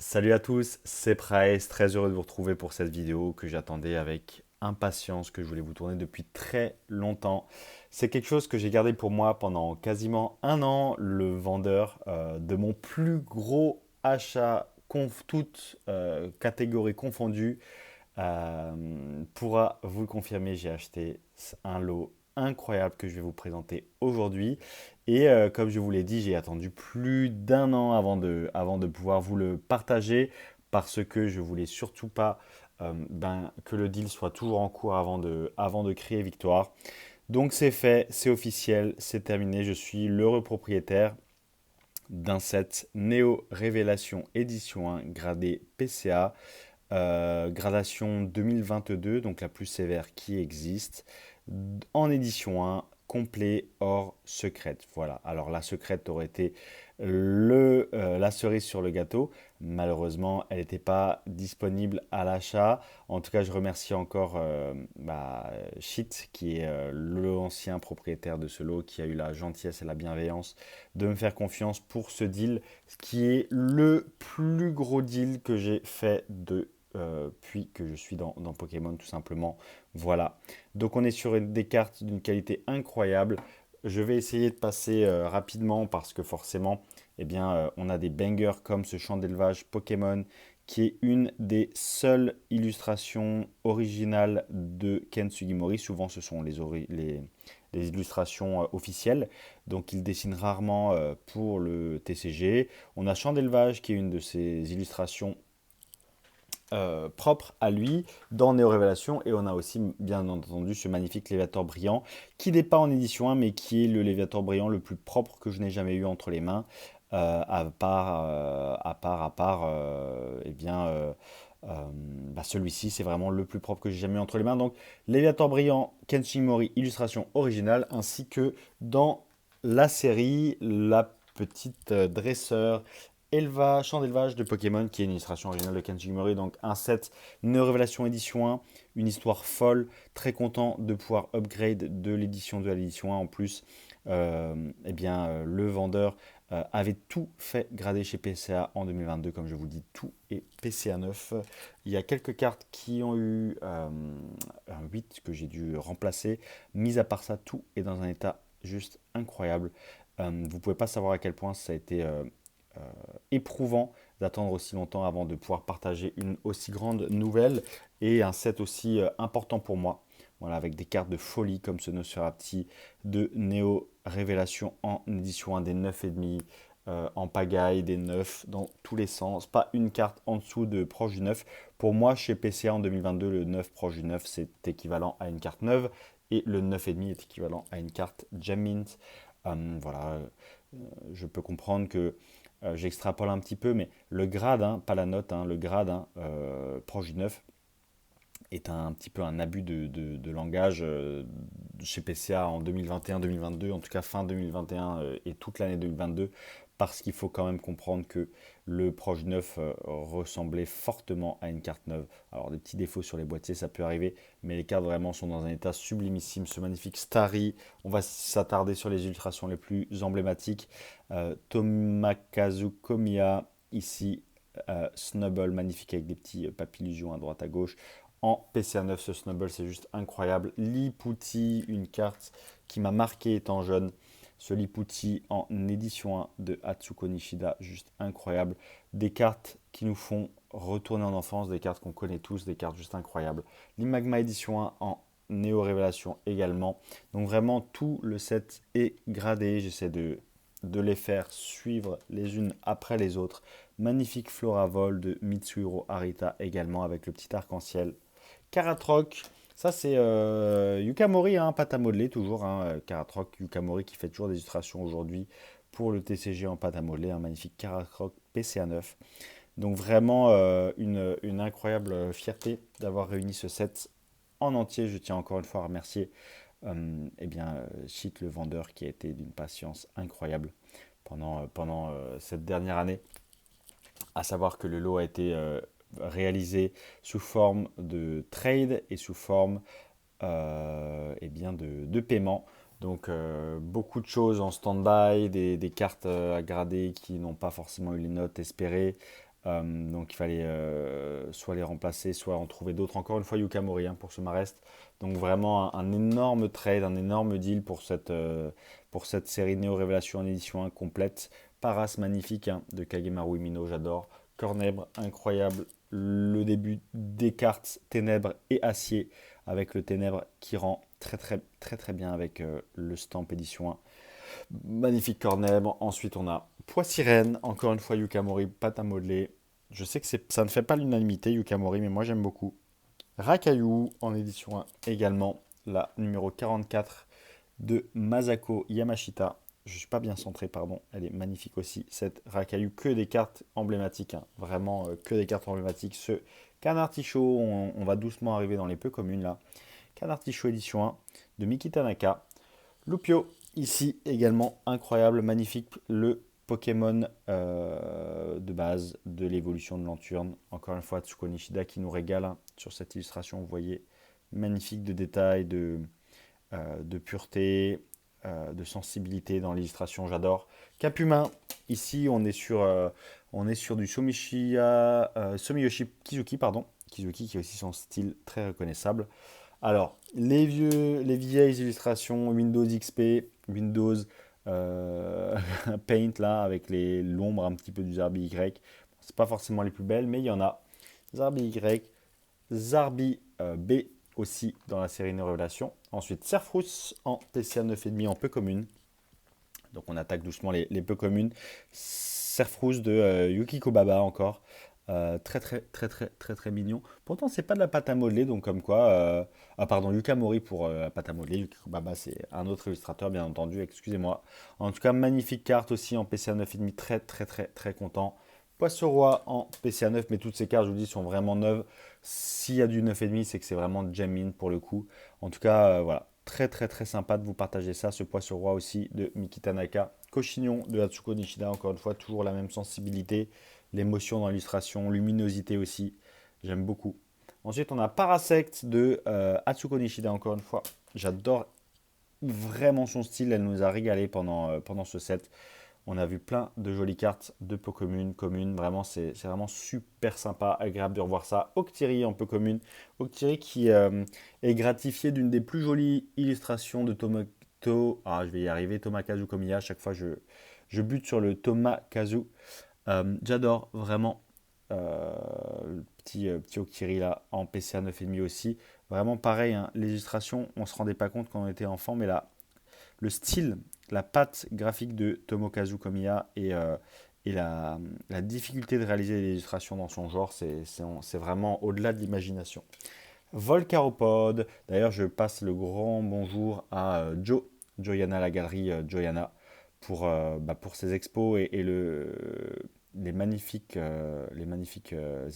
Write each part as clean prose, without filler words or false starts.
Salut à tous, c'est Price, très heureux de vous retrouver pour cette vidéo que j'attendais avec impatience, que je voulais vous tourner depuis très longtemps. C'est quelque chose que j'ai gardé pour moi pendant quasiment un an, le vendeur de mon plus gros achat, toutes catégories confondues, pourra vous le confirmer. J'ai acheté un lot incroyable que je vais vous présenter aujourd'hui. Et comme je vous l'ai dit, j'ai attendu plus d'un an avant de pouvoir vous le partager parce que je voulais surtout pas que le deal soit toujours en cours avant de crier victoire. Donc c'est fait, c'est officiel, c'est terminé. Je suis l'heureux propriétaire d'un set Neo Révélation édition 1 gradé PCA, gradation 2022, donc la plus sévère qui existe, en édition 1, complet hors secrète. Voilà, alors la secrète aurait été la cerise sur le gâteau. Malheureusement, elle n'était pas disponible à l'achat. En tout cas, je remercie encore Shit, qui est l'ancien propriétaire de ce lot, qui a eu la gentillesse et la bienveillance de me faire confiance pour ce deal, qui est le plus gros deal que j'ai fait puis que je suis dans Pokémon tout simplement. Voilà. Donc on est sur des cartes d'une qualité incroyable. Je vais essayer de passer rapidement parce que forcément, on a des bangers comme ce champ d'élevage Pokémon qui est une des seules illustrations originales de Ken Sugimori. Souvent, ce sont les illustrations officielles. Donc, il dessine rarement pour le TCG. On a Champ d'élevage qui est une de ses illustrations propre à lui dans Néo Révélation, et on a aussi bien entendu ce magnifique Léviator brillant qui n'est pas en édition 1 mais qui est le Léviator brillant le plus propre que je n'ai jamais eu entre les mains, celui-ci c'est vraiment le plus propre que j'ai jamais eu entre les mains. Donc Léviator brillant, Kenshin Mori, illustration originale, ainsi que dans la série la petite dresseur Champ d'élevage de Pokémon, qui est une illustration originale de Kenji Mori, donc un set Neo Révélation édition 1, une histoire folle, très content de pouvoir upgrade de l'édition 2 à l'édition 1 en plus. Le vendeur avait tout fait grader chez PCA en 2022, comme je vous le dis, tout est PCA 9. Il y a quelques cartes qui ont eu un 8 que j'ai dû remplacer. Mis à part ça, tout est dans un état juste incroyable. Vous ne pouvez pas savoir à quel point ça a été éprouvant d'attendre aussi longtemps avant de pouvoir partager une aussi grande nouvelle et un set aussi important pour moi. Voilà, avec des cartes de folie comme ce Nosferatu de Néo Révélation en édition 1 des 9,5, en pagaille, des 9 dans tous les sens. Pas une carte en dessous de proche du 9. Pour moi, chez PCA en 2022, le 9 proche du 9, c'est équivalent à une carte neuve. Et le 9,5 est équivalent à une carte Gem Mint. Voilà, je peux comprendre que j'extrapole un petit peu, mais le grade, hein, pas la note, hein, le grade proche du 9 est un petit peu un abus de langage chez PCA en 2021-2022, en tout cas fin 2021 et toute l'année 2022, parce qu'il faut quand même comprendre que le Proche 9 ressemblait fortement à une carte neuve. Alors des petits défauts sur les boîtiers, ça peut arriver, mais les cartes vraiment sont dans un état sublimissime. Ce magnifique Starry, on va s'attarder sur les illustrations les plus emblématiques. Tomakazu Komiya, ici, Snubble, magnifique avec des petits papillusions à droite à gauche. En PCA9, ce Snubble, c'est juste incroyable. Liputi, une carte qui m'a marqué étant jeune. Ce Liputi en édition 1 de Atsuko Nishida, juste incroyable. Des cartes qui nous font retourner en enfance, des cartes qu'on connaît tous, des cartes juste incroyables. L'Imagma édition 1 en Néo Révélation également. Donc vraiment, tout le set est gradé. J'essaie de les faire suivre les unes après les autres. Magnifique Floravol de Mitsuhiro Arita également avec le petit arc-en-ciel. Karatroc, ça c'est Yukamori, hein, pâte à modeler toujours. Karatroc, Yukamori qui fait toujours des illustrations aujourd'hui pour le TCG en pâte à modeler. Un magnifique Karatroc PCA 9. Donc vraiment une incroyable fierté d'avoir réuni ce set en entier. Je tiens encore une fois à remercier Chit, le vendeur, qui a été d'une patience incroyable pendant cette dernière année. À savoir que le lot a été réalisé sous forme de trade et sous forme de paiement. Donc beaucoup de choses en stand-by, des cartes à grader qui n'ont pas forcément eu les notes espérées, Donc il fallait soit les remplacer, soit en trouver d'autres. Encore une fois, Yuka Mori hein, pour ce Marest. Donc vraiment un énorme trade, un énorme deal pour cette série Néo Révélation en édition 1 complète. Paras magnifique hein, de Kagemaru Imino, j'adore. Cornèbre, incroyable. Le début des cartes Ténèbres et Acier avec le Ténèbres qui rend très très très très bien avec le Stamp édition 1. Magnifique Cornèbre. Ensuite on a Poids Sirène, encore une fois Yuka Mori, pâte à modeler. Je sais que ça ne fait pas l'unanimité Yuka Mori, mais moi j'aime beaucoup. Rakayu en édition 1 également, la numéro 44 de Masako Yamashita. Je ne suis pas bien centré, pardon. Elle est magnifique aussi, cette Rakayu. Que des cartes emblématiques, hein. Vraiment que des cartes emblématiques. Ce Canard Ticho, on va doucement arriver dans les peu communes là. Canard Ticho édition 1 de Miki Tanaka. Lupio, ici également incroyable, magnifique. Le Pokémon de base de l'évolution de Lanturne. Encore une fois, Tsuko Nishida qui nous régale hein, sur cette illustration. Vous voyez, magnifique de détails, de pureté, de sensibilité dans l'illustration. J'adore. Capumain, ici on est sur du Sumiyoshi Kizuki, pardon. Kizuki qui a aussi son style très reconnaissable. Alors, les vieilles illustrations Windows XP, Windows Paint là, avec l'ombre un petit peu du Zarbi Y. C'est pas forcément les plus belles, mais il y en a. Zarbi Y, Zarbi B aussi dans la série No Révélation. Ensuite, Serfrous en PCA 9,5 en peu commune. Donc on attaque doucement les peu communes. Serfrous de Yukiko Baba encore. Très très très très très très mignon. Pourtant c'est pas de la pâte à modeler, donc comme quoi. Ah pardon, Yuka Mori pour la pâte à modeler. Yukiko Baba c'est un autre illustrateur bien entendu, excusez-moi. En tout cas magnifique carte aussi en PCA 9,5, très très très très content. Poisson Roi en PCA 9, mais toutes ces cartes je vous dis sont vraiment neuves. S'il y a du 9,5 c'est que c'est vraiment Jamin pour le coup. En tout cas voilà, très très très sympa de vous partager ça. Ce Poisson Roi aussi de Miki Tanaka. Koshignon de Hatsuko Nishida, encore une fois toujours la même sensibilité. L'émotion dans l'illustration, luminosité aussi, j'aime beaucoup. Ensuite, on a Parasect de Atsuko Nishida, encore une fois. J'adore vraiment son style, elle nous a régalé pendant ce set. On a vu plein de jolies cartes de peu communes. Vraiment, c'est vraiment super sympa, agréable de revoir ça. Octiri en peu commune. Octiri qui est gratifié d'une des plus jolies illustrations de je vais y arriver, Tomakazu Komiya. À chaque fois, je bute sur le Tomakazu. J'adore vraiment le petit Okiri là en PCA 9,5 aussi. Vraiment pareil, hein, l'illustration, on ne se rendait pas compte quand on était enfant, mais là, le style, la patte graphique de Tomokazu Komiya et la difficulté de réaliser les illustrations dans son genre, c'est vraiment au-delà de l'imagination. Volcaropod, d'ailleurs je passe le grand bonjour à Joyana, la galerie Joyana, pour ses expos et les magnifiques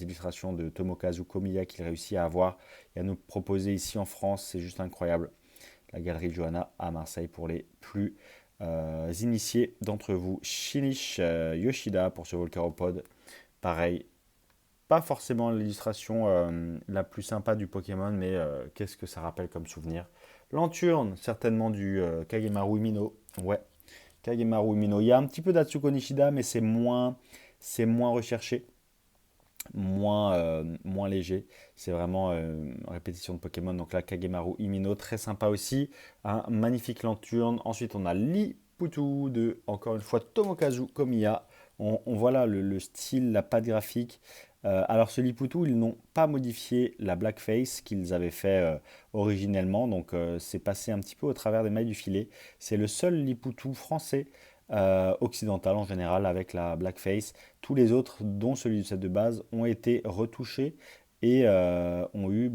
illustrations de Tomokazu Komiya qu'il réussit à avoir et à nous proposer ici en France. C'est juste incroyable. La galerie Johanna à Marseille pour les plus initiés d'entre vous. Shinichi Yoshida pour ce Volcaropod. Pareil, pas forcément l'illustration la plus sympa du Pokémon, mais qu'est-ce que ça rappelle comme souvenir. Lanturne, certainement du Kagemaru Imino. Ouais, Kagemaru Imino. Il y a un petit peu d'Atsuko Nishida, mais c'est moins recherché, moins léger. C'est vraiment une répétition de Pokémon. Donc là, Kagemaru Imino, très sympa aussi. Un magnifique Lanturne. Ensuite, on a Liputu de, encore une fois, Tomokazu Komiya. On voit là le style, la patte graphique. Alors ce Liputu, ils n'ont pas modifié la blackface qu'ils avaient fait originellement. Donc c'est passé un petit peu au travers des mailles du filet. C'est le seul Liputu français occidental en général avec la blackface. Tous les autres, dont celui du set de base, ont été retouchés et ont eu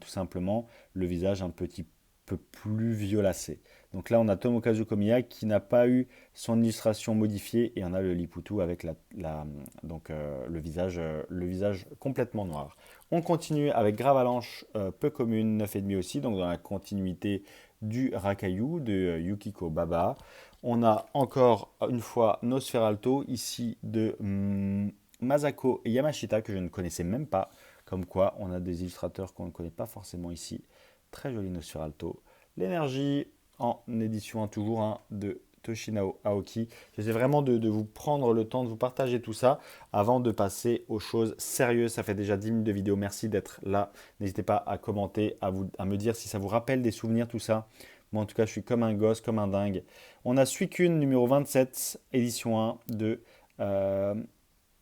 tout simplement le visage un petit peu plus violacé. Donc là, on a Tomokazu Komiya qui n'a pas eu son illustration modifiée et on a le Liputu avec le visage complètement noir. On continue avec Gravalanche, peu commune, 9,5 aussi, donc dans la continuité du Rakayu de Yukiko Baba. On a encore une fois Nosferalto, ici de Masako Yamashita, que je ne connaissais même pas. Comme quoi, on a des illustrateurs qu'on ne connaît pas forcément ici. Très joli Nosferalto. L'énergie en édition 1 toujours de Toshinao Aoki. J'essaie vraiment de vous prendre le temps de vous partager tout ça avant de passer aux choses sérieuses. Ça fait déjà 10 minutes de vidéo. Merci d'être là. N'hésitez pas à commenter, à me dire si ça vous rappelle des souvenirs, tout ça. Moi, en tout cas, je suis comme un gosse, comme un dingue. On a Suicune numéro 27, édition 1 de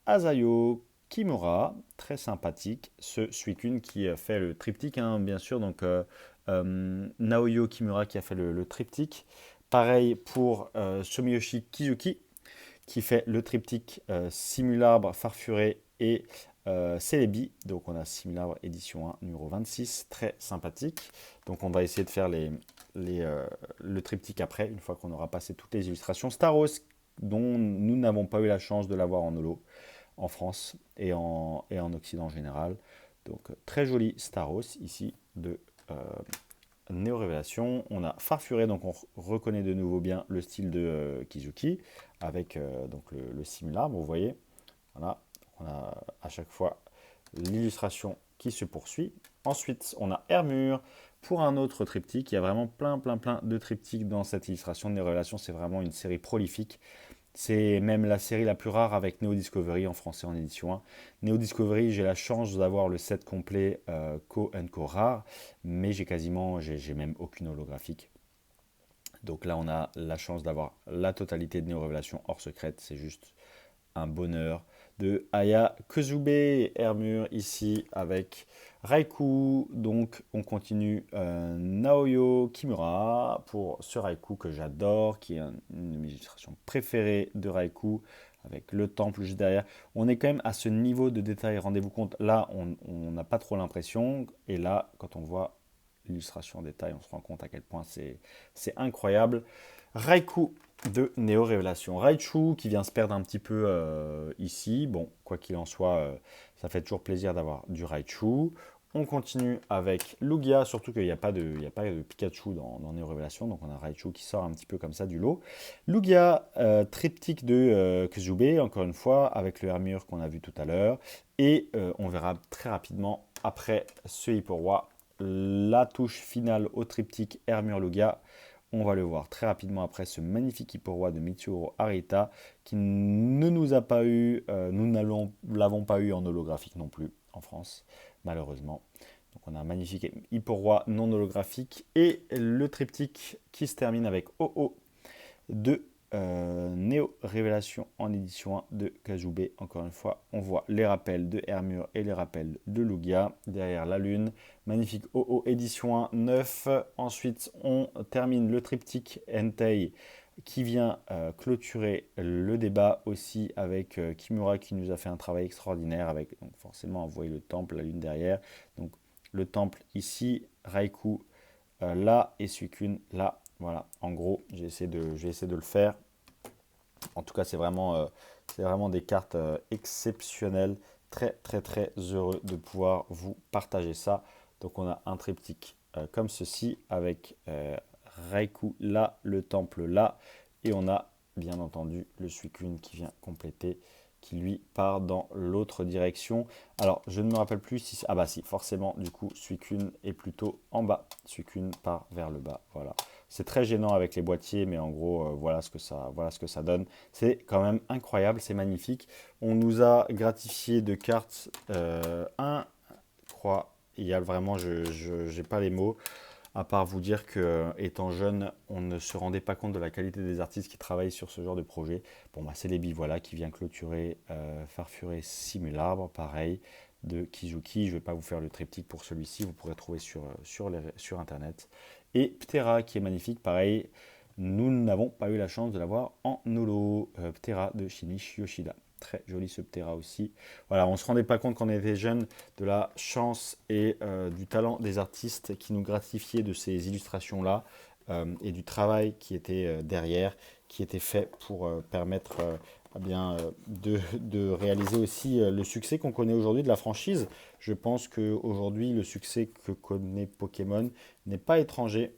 Asayo Kimura. Très sympathique, ce Suicune qui fait le triptyque, hein, bien sûr. Donc, Naoyo Kimura qui a fait le triptyque. Pareil pour Sumiyoshi Kizuki qui fait le triptyque Simulabre, Farfuré et Celebi. Donc on a Simulabre édition 1, numéro 26, très sympathique. Donc on va essayer de faire le triptyque après, une fois qu'on aura passé toutes les illustrations. Staros, dont nous n'avons pas eu la chance de l'avoir en holo en France et en Occident en général. Donc très joli Staros ici de Néo Révélation. On a Farfuré, donc on reconnaît de nouveau bien le style de Kizuki avec donc le simulabre, vous voyez. Voilà, on a à chaque fois l'illustration qui se poursuit. Ensuite, on a Hermure pour un autre triptyque. Il y a vraiment plein de triptyques dans cette illustration de Néo Révélation. C'est vraiment une série prolifique. C'est même la série la plus rare avec Neo Discovery en français en édition 1. Neo Discovery, j'ai la chance d'avoir le set complet Co and Co rare, mais j'ai même aucune holographique. Donc là, on a la chance d'avoir la totalité de Neo Révélation hors secrète. C'est juste un bonheur. De Aya Kozube Hermure ici avec Raikou. Donc on continue Naoyo Kimura pour ce Raikou que j'adore, qui est une de mes illustrations préférées de Raikou avec le temple juste derrière. On est quand même à ce niveau de détail, rendez-vous compte, là on n'a pas trop l'impression, et là quand on voit l'illustration en détail, on se rend compte à quel point c'est incroyable. Raikou de Néo Révélation. Raichu qui vient se perdre un petit peu ici. Bon, quoi qu'il en soit, ça fait toujours plaisir d'avoir du Raichu. On continue avec Lugia, surtout qu'il n'y a pas de Pikachu dans Néo Révélation, donc on a Raichu qui sort un petit peu comme ça du lot. Lugia, triptyque de Kozube, encore une fois, avec le Hermure qu'on a vu tout à l'heure. Et on verra très rapidement, après ce Hipporoi, la touche finale au triptyque Hermure Lugia. On va le voir très rapidement après ce magnifique Hipporoi de Mitsuhiro Arita qui ne nous a pas eu, nous ne l'avons pas eu en holographique non plus en France, malheureusement. Donc on a un magnifique Hipporoi non holographique et le triptyque qui se termine avec OO de Néo Révélation en édition 1 de Kozube. Encore une fois, on voit les rappels de Hermure et les rappels de Lugia derrière la lune. Magnifique OO édition 1, 9. Ensuite, on termine le triptyque Entei qui vient clôturer le débat aussi avec Kimura qui nous a fait un travail extraordinaire avec donc forcément, vous voyez le temple, la lune derrière. Donc le temple ici, Raikou là et Suicune là. Voilà, en gros, j'ai essayé de le faire. En tout cas, c'est vraiment des cartes exceptionnelles. Très heureux de pouvoir vous partager ça. Donc, on a un triptyque comme ceci avec Raikou là, le temple là. Et on a bien entendu le Suicune qui vient compléter, qui lui part dans l'autre direction. Alors, je ne me rappelle plus si... Ah bah si, forcément, du coup, Suicune est plutôt en bas. Suicune part vers le bas, voilà. C'est très gênant avec les boîtiers, mais en gros, voilà ce que ça donne. C'est quand même incroyable, c'est magnifique. On nous a gratifié de cartes incroyables. Vraiment, je n'ai pas les mots, à part vous dire que, étant jeune, on ne se rendait pas compte de la qualité des artistes qui travaillent sur ce genre de projet. Bon, bah, c'est Celebi, voilà, qui vient clôturer Farfuré Simulabre, pareil, de Kizuki. Je ne vais pas vous faire le triptyque pour celui-ci, vous pourrez trouver sur Internet. Et Ptera qui est magnifique, pareil, nous n'avons pas eu la chance de l'avoir en holo. Ptera de Shinichi Yoshida. Très joli ce Ptera aussi. Voilà, on ne se rendait pas compte quand on était jeune de la chance et du talent des artistes qui nous gratifiaient de ces illustrations-là et du travail qui était derrière, qui était fait pour permettre de réaliser aussi le succès qu'on connaît aujourd'hui de la franchise. Je pense qu'aujourd'hui, le succès que connaît Pokémon n'est pas étranger,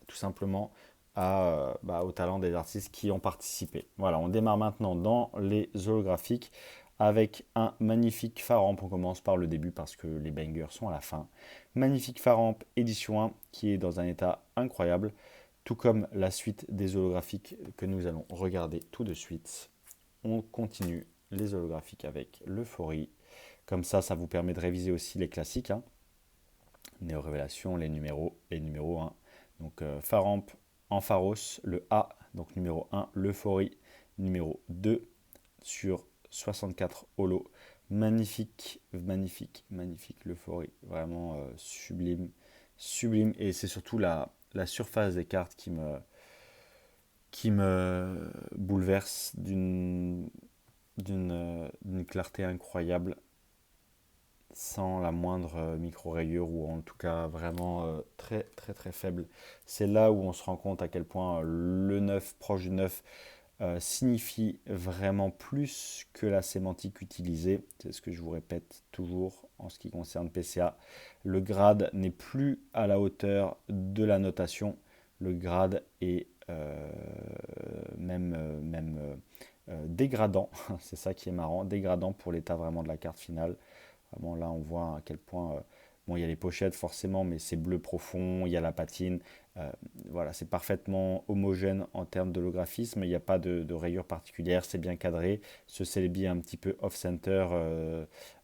tout simplement, au talent des artistes qui ont participé. Voilà, on démarre maintenant dans les holographiques avec un magnifique Faramp. On commence par le début parce que les bangers sont à la fin. Magnifique Faramp édition 1 qui est dans un état incroyable. tout comme la suite des holographiques que nous allons regarder tout de suite. On continue les holographiques avec l'Euphorie. Comme ça vous permet de réviser aussi les classiques, hein. Néo Révélation, les numéros 1. Donc Faramp, Ampharos, le A, donc numéro 1, l'Euphorie, numéro 2 sur 64 holo. Magnifique, magnifique, magnifique l'Euphorie. Vraiment sublime, sublime. Et c'est surtout la surface des cartes qui me bouleverse d'une clarté incroyable, sans la moindre micro-rayure, ou en tout cas vraiment très très très faible. C'est là où on se rend compte à quel point le 9 proche du 9 signifie vraiment plus que la sémantique utilisée. C'est ce que je vous répète toujours en ce qui concerne PCA. Le grade n'est plus à la hauteur de la notation. Le grade est dégradant. C'est ça qui est marrant. Dégradant pour l'état vraiment de la carte finale. Vraiment là on voit à quel point... bon, il y a les pochettes forcément, mais c'est bleu profond, il y a la patine. Voilà, c'est parfaitement homogène en termes d'holographisme. Il n'y a pas de rayures particulières, c'est bien cadré. Ce Celebi est un petit peu off-center,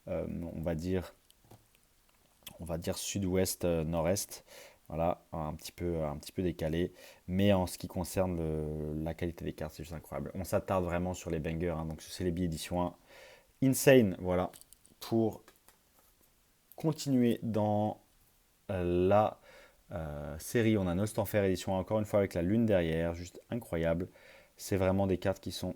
on va dire, sud-ouest, nord-est. Voilà, un petit peu décalé. Mais en ce qui concerne la qualité des cartes, c'est juste incroyable. On s'attarde vraiment sur les bangers, hein. Donc ce Celebi édition 1. Insane, voilà, pour continuer dans la série. On a Nostanfer édition 1, encore une fois avec la lune derrière, juste incroyable. C'est vraiment des cartes qui sont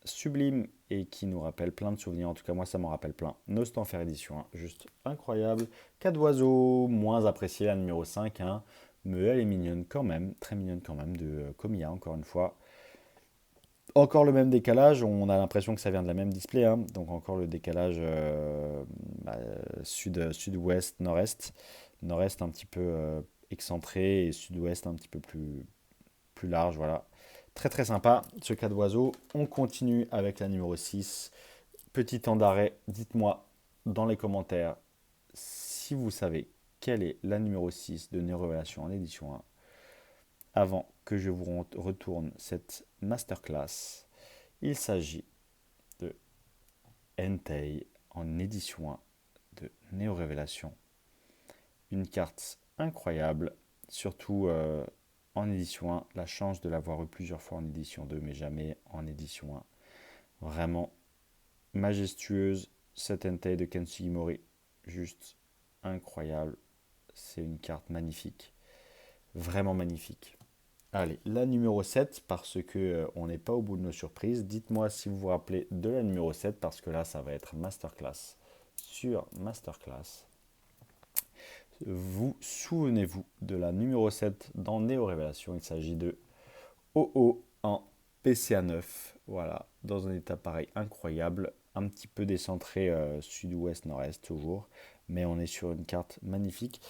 sublimes et qui nous rappellent plein de souvenirs. En tout cas, moi, ça m'en rappelle plein. Nostanfer édition 1, juste incroyable. 4 oiseaux, moins apprécié, la numéro 5, hein, mais elle est mignonne quand même, très mignonne quand même, de Komiya, encore une fois. Encore le même décalage, on a l'impression que ça vient de la même display, hein. Donc encore le décalage sud-ouest, nord-est. Nord-est un petit peu excentré et sud-ouest un petit peu plus large. Voilà. Très très sympa ce cas d'oiseau. On continue avec la numéro 6. Petit temps d'arrêt, dites-moi dans les commentaires si vous savez quelle est la numéro 6 de Néo Révélation en édition 1 avant que je vous retourne cette masterclass. Il s'agit de Entei en édition 1 de Néo Révélation. Une carte incroyable, surtout en édition 1. La chance de l'avoir eu plusieurs fois en édition 2, mais jamais en édition 1. Vraiment majestueuse, cette Entei de Ken Sugimori. Juste incroyable. C'est une carte magnifique. Vraiment magnifique. Allez, la numéro 7, parce que on n'est pas au bout de nos surprises. Dites-moi si vous vous rappelez de la numéro 7, parce que là, ça va être masterclass sur masterclass. Vous souvenez-vous de la numéro 7 dans Néo Révélation? Il s'agit de OO en PCA 9. Voilà, dans un état pareil incroyable, un petit peu décentré sud-ouest, nord-est toujours, mais on est sur une carte magnifique.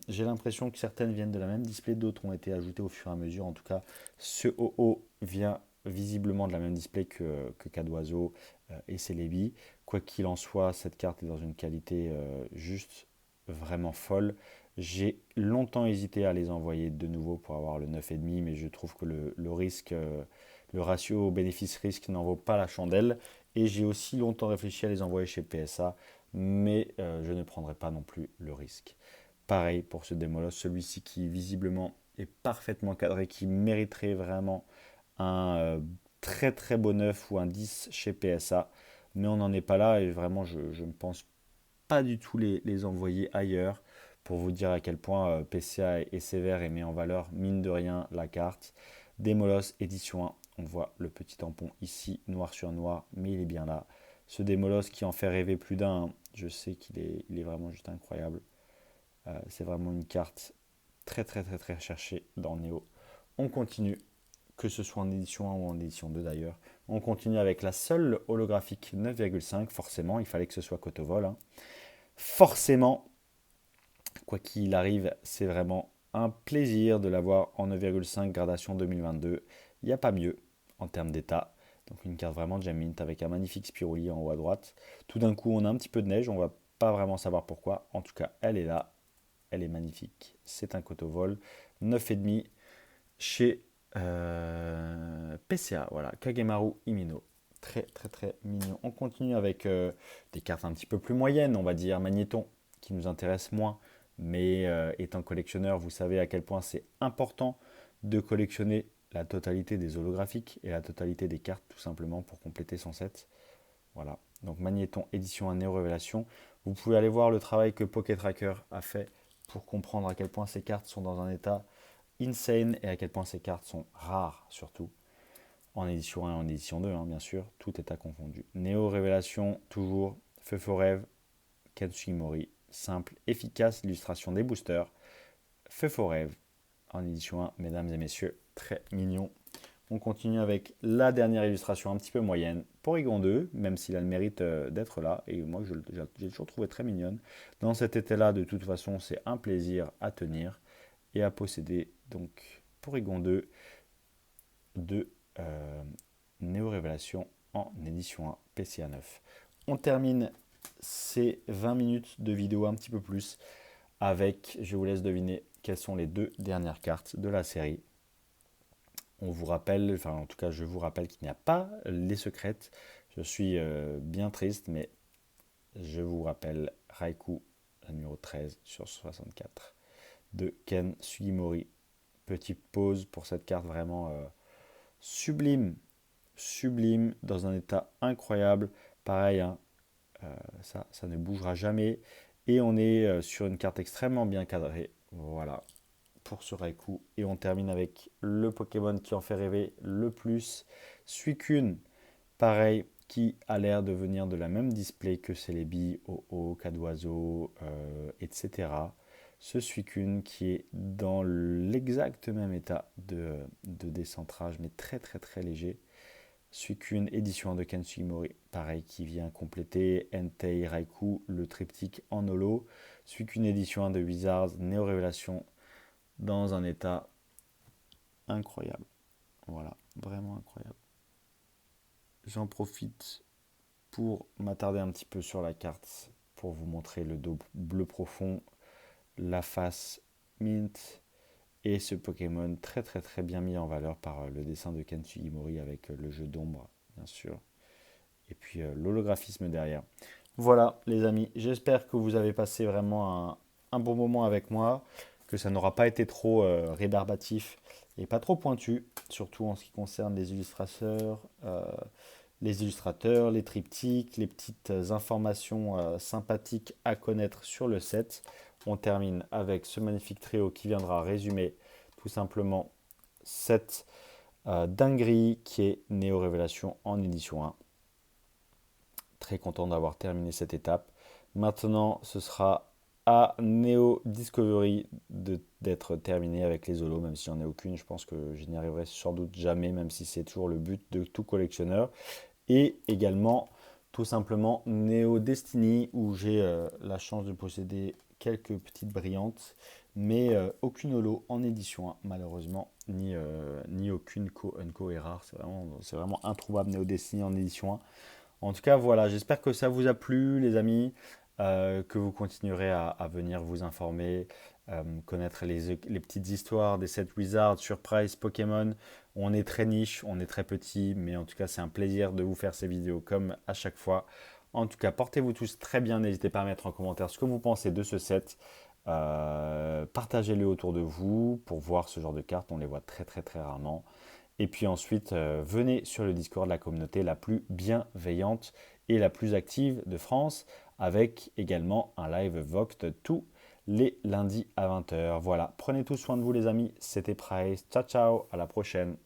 J'ai l'impression que certaines viennent de la même display, d'autres ont été ajoutées au fur et à mesure. En tout cas, ce OO vient visiblement de la même display que Cadoiseau et Celebi. Quoi qu'il en soit, cette carte est dans une qualité juste vraiment folle. J'ai longtemps hésité à les envoyer de nouveau pour avoir le 9,5, mais je trouve que le risque, le ratio bénéfice-risque n'en vaut pas la chandelle. Et j'ai aussi longtemps réfléchi à les envoyer chez PSA, mais je ne prendrai pas non plus le risque. Pareil pour ce Démolos, celui-ci qui visiblement est parfaitement cadré, qui mériterait vraiment un très très beau 9 ou un 10 chez PSA, mais on n'en est pas là et vraiment je ne pense pas du tout les envoyer ailleurs, pour vous dire à quel point PCA est sévère et met en valeur, mine de rien, la carte. Démolos édition 1, on voit le petit tampon ici, noir sur noir, mais il est bien là. Ce Démolos qui en fait rêver plus d'un, hein. Je sais il est vraiment juste incroyable. C'est vraiment une carte très très très très recherchée dans Neo. On continue, que ce soit en édition 1 ou en édition 2 d'ailleurs. On continue avec la seule holographique 9,5, forcément, il fallait que ce soit Kotovol, hein. Forcément, quoi qu'il arrive, c'est vraiment un plaisir de l'avoir en 9,5 gradation 2022. Il n'y a pas mieux en termes d'état. Donc une carte vraiment Gem Mint avec un magnifique Spiruli en haut à droite. Tout d'un coup, on a un petit peu de neige, on va pas vraiment savoir pourquoi. En tout cas, elle est là, elle est magnifique. C'est un Kotovol 9,5. chez PCA. Voilà, Kagemaru Himino. Très très très mignon. On continue avec des cartes un petit peu plus moyennes, on va dire Magnéton, qui nous intéresse moins. Mais étant collectionneur, vous savez à quel point c'est important de collectionner la totalité des holographiques et la totalité des cartes, tout simplement, pour compléter son set. Voilà. Donc Magnéton édition 1 Néo Révélation. Vous pouvez aller voir le travail que Pocket Tracker a fait pour comprendre à quel point ces cartes sont dans un état insane et à quel point ces cartes sont rares, surtout en édition 1 et en édition 2, hein, bien sûr, tout état confondu. Néo Révélation, toujours, Feu faux rêve, Katsuyimori, simple, efficace, illustration des boosters, Feu faux rêve, en édition 1, mesdames et messieurs, très mignon. On continue avec la dernière illustration un petit peu moyenne, Porygon 2, même s'il a le mérite d'être là, et moi j'ai toujours trouvé très mignonne. Dans cet été-là, de toute façon, c'est un plaisir à tenir et à posséder. Donc Porygon 2 de Néo Révélation en édition 1 PCA 9. On termine ces 20 minutes de vidéo un petit peu plus avec, je vous laisse deviner quelles sont les deux dernières cartes de la série. On vous rappelle, enfin en tout cas je vous rappelle qu'il n'y a pas les secrètes. Je suis bien triste, mais je vous rappelle Raikou, la numéro 13 sur 64 de Ken Sugimori. Petite pause pour cette carte vraiment sublime, sublime, dans un état incroyable. Pareil, hein, ça ne bougera jamais. Et on est sur une carte extrêmement bien cadrée. Voilà, pour ce Raikou. Et on termine avec le Pokémon qui en fait rêver le plus. Suicune, pareil, qui a l'air de venir de la même display que Celebi, OO, Cadoiseau, etc. Ce Suicune qui est dans l'exact même état de décentrage, mais très très très léger. Suicune, édition 1 de Ken Sugimori, pareil, qui vient compléter Entei Raikou, le triptyque en holo. Suicune, édition 1 de Wizards, Néo Révélation, dans un état incroyable. Voilà, vraiment incroyable. J'en profite pour m'attarder un petit peu sur la carte, pour vous montrer le dos bleu profond, la face mint, et ce Pokémon très très très bien mis en valeur par le dessin de Ken Sugimori avec le jeu d'ombre, bien sûr. Et puis l'holographisme derrière. Voilà les amis, j'espère que vous avez passé vraiment un bon moment avec moi, que ça n'aura pas été trop rébarbatif et pas trop pointu, surtout en ce qui concerne les illustrateurs, les triptyques, les petites informations sympathiques à connaître sur le set. On termine avec ce magnifique trio qui viendra résumer tout simplement cette dinguerie qui est Néo Révélation en édition 1. Très content d'avoir terminé cette étape. Maintenant, ce sera à Neo Discovery d'être terminé avec les holos, même si j'en ai aucune. Je pense que je n'y arriverai sans doute jamais, même si c'est toujours le but de tout collectionneur. Et également, tout simplement, Neo Destiny, où j'ai la chance de posséder quelques petites brillantes, mais aucune holo en édition 1, malheureusement, ni aucune Co-Unco est rare. C'est vraiment introuvable Neo Destiny en édition 1. En tout cas, voilà, j'espère que ça vous a plu, les amis, que vous continuerez à venir vous informer, connaître les petites histoires des sets Wizards, Surprise, Pokémon. On est très niche, on est très petit, mais en tout cas, c'est un plaisir de vous faire ces vidéos comme à chaque fois. En tout cas, portez-vous tous très bien. N'hésitez pas à mettre en commentaire ce que vous pensez de ce set. Partagez-le autour de vous pour voir ce genre de cartes. On les voit très très très rarement. Et puis ensuite, venez sur le Discord de la communauté la plus bienveillante et la plus active de France, avec également un live Voct tous les lundis à 20h. Voilà, prenez tout soin de vous les amis, c'était Price, ciao ciao, à la prochaine.